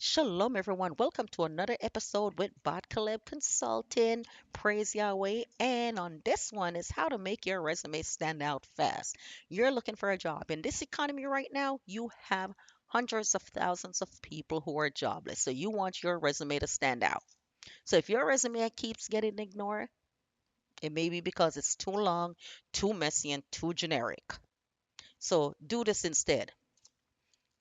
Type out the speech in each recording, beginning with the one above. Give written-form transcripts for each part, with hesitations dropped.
Shalom, everyone. Welcome to another episode with BahtKaleb Consulting. Praise Yahweh. And on this one is how to make your resume stand out fast. You're looking for a job. In this economy right now, you have hundreds of thousands of people who are jobless. So you want your resume to stand out. So if your resume keeps getting ignored, it may be because it's too long, too messy, and too generic. So do this instead.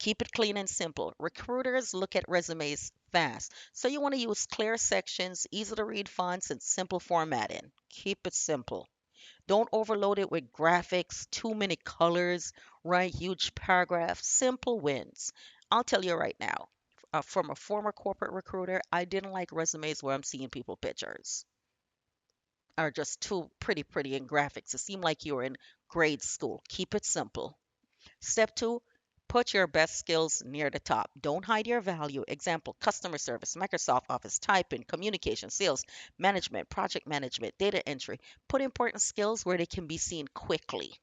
Keep it clean and simple. Recruiters look at resumes fast, so you want to use clear sections, easy to read fonts, and simple formatting. Keep it simple. Don't overload it with graphics, too many colors, write huge paragraphs. Simple wins. I'll tell you right now, from a former corporate recruiter, I didn't like resumes where I'm seeing people pictures are just too pretty in graphics. It seemed like you were in grade school. Keep it simple. Step two, put your best skills near the top. Don't hide your value. Example, customer service, Microsoft Office, typing, communication, sales, management, project management, data entry. Put important skills where they can be seen quickly.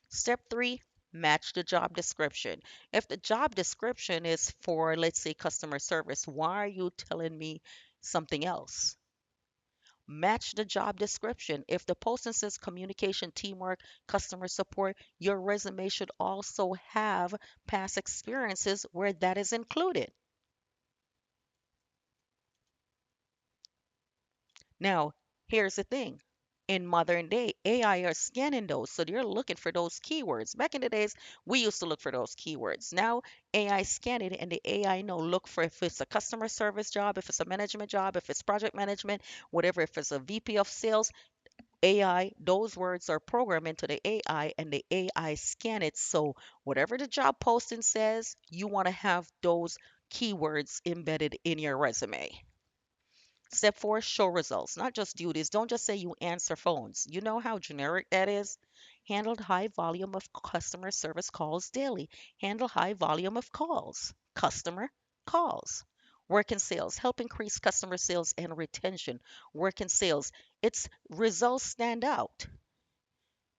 Step three, match the job description. If the job description is for, let's say, customer service, why are you telling me something else? Match the job description. If the posting says communication, teamwork, customer support, your resume should also have past experiences where that is included. Now, here's the thing. In modern day, AI are scanning those, so you're looking for those keywords. Back in the days, we used to look for those keywords. Now, AI scan it, and the AI know look for if it's a customer service job, if it's a management job, if it's project management, whatever, if it's a VP of sales, AI, those words are programmed into the AI and the AI scan it. So whatever the job posting says, you want to have those keywords embedded in your resume. Step four, show results, not just duties. Don't just say you answer phones. You know how generic that is? Handled high volume of customer service calls daily. Handle high volume of calls. Customer calls. Work in sales. Help increase customer sales and retention. Work in sales. Its results stand out.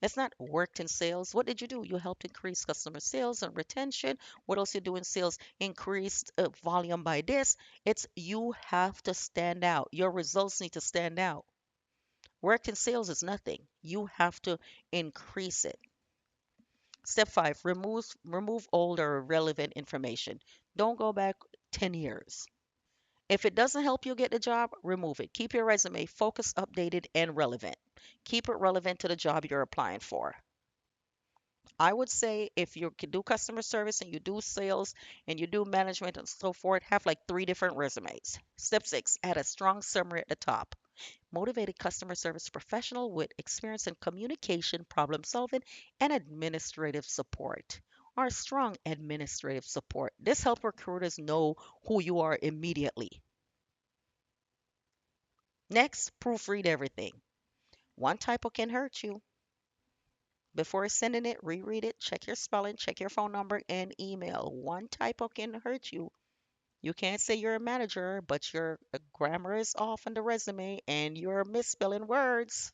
It's not worked in sales. What did you do? You helped increase customer sales and retention. What else you do in sales? Increased volume by this. It's you have to stand out. Your results need to stand out. Worked in sales is nothing. You have to increase it. Step five, remove old or irrelevant information. Don't go back 10 years. If it doesn't help you get the job, remove it. Keep your resume focused, updated, and relevant. Keep it relevant to the job you're applying for. I would say if you can do customer service and you do sales and you do management and so forth, have like three different resumes. Step six, add a strong summary at the top. Motivated customer service professional with experience in communication, problem solving, and administrative support. Or strong administrative support. This helps recruiters know who you are immediately. Next, proofread everything. One typo can hurt you. Before sending it, reread it, check your spelling, check your phone number, and email. One typo can hurt you. You can't say you're a manager, but your grammar is off on the resume and you're misspelling words.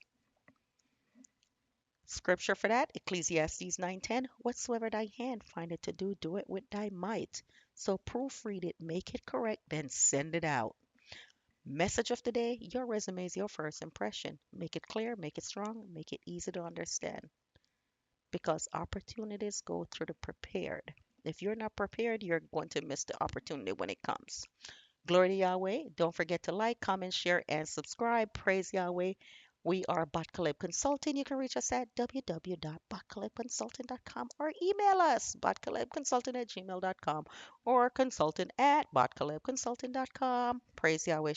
Scripture for that, Ecclesiastes 9:10. Whatsoever thy hand findeth to do, do it with thy might. So proofread it, make it correct, then send it out. Message of the day, your resume is your first impression. Make it clear, make it strong, make it easy to understand. Because opportunities go through the prepared. If you're not prepared, you're going to miss the opportunity when it comes. Glory to Yahweh. Don't forget to like, comment, share, and subscribe. Praise Yahweh. We are BahtKaleb Consulting. You can reach us at www.bahtkalebconsulting.com or email us bahtkalebconsulting@gmail.com or consultant at bahtkalebconsulting.com. Praise Yahweh.